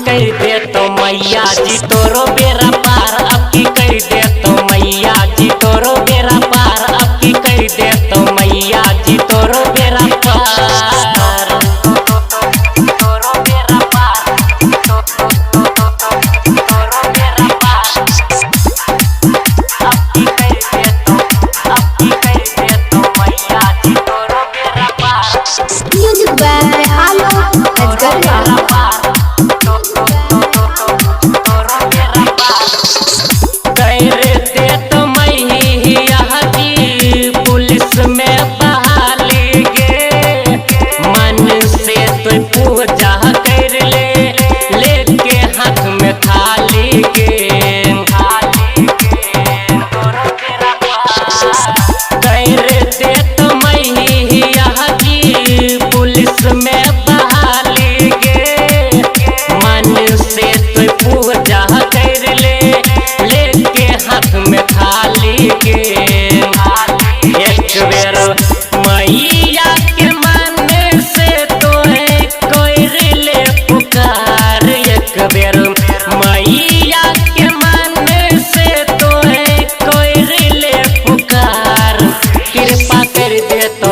कर दे तो मैया जी तोरो बेरा पार, अब की कर दे तो मैया जी तोरो बेरा पार, अब की कर दे तो मैया जी तोरो बेरा पार, तोरो बेरा पार, तोरो बेरा पार, अब की कर दे तो मैया जी तोरो बेरा पार। Music by Alok Ajgarwal. Police में बहाली गे मन से तो पूजा कर ले, लेके हाथ में थाली गे करते तो मैया की पुलिस में बहाली गे मन से तो पूजा कर ले, लेके हाथ में थाली गे एक बेर मैया के मन से तो कोई ले पुकार, एक बेर मैया के मन से तो कोई ले पुकार, कृपा कर दे तो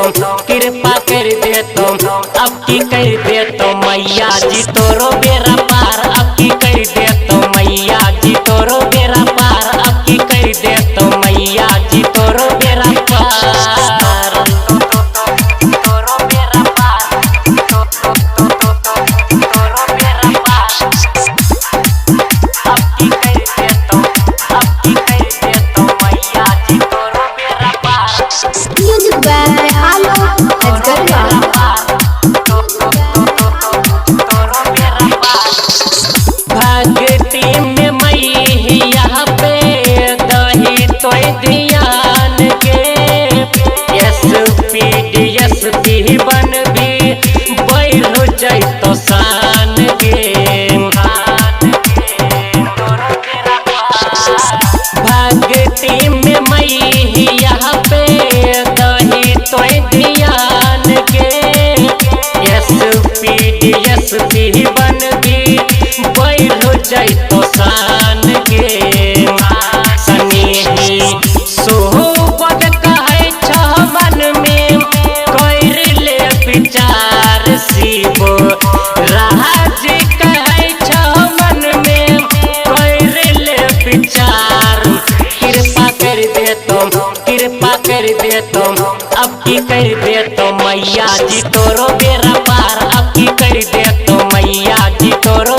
अब की कर दे तो मैया जी तोरो बेरा पार, अब की कर दे तो मैया जी तोरो बेरा पार, अब की कर दे तो मैया जी तोरो बेरा पार, तोरो बेरा पार, तोरो बेरा पार, अब की कर दे तो मैया जी तोरो बेरा पार। Music by Alok Ajgarwal. भक्ति में मैया पे दही तो ध्यान के, एसपी बन भी बैठो जाय तो शान गे भक्ति में मैया पे दही तो ध्यान के, एसपी बन भी बैठो जाय तो शान गे सनेही सोहबत कहे छ मन में कर ले विचार, शिव राज कहे छ मन में कर ले विचार, कृपा कर दे तो अब की कर दे तो मैया जी तोरो बेरा पार, अब की कर दे तो मैया जी तोरो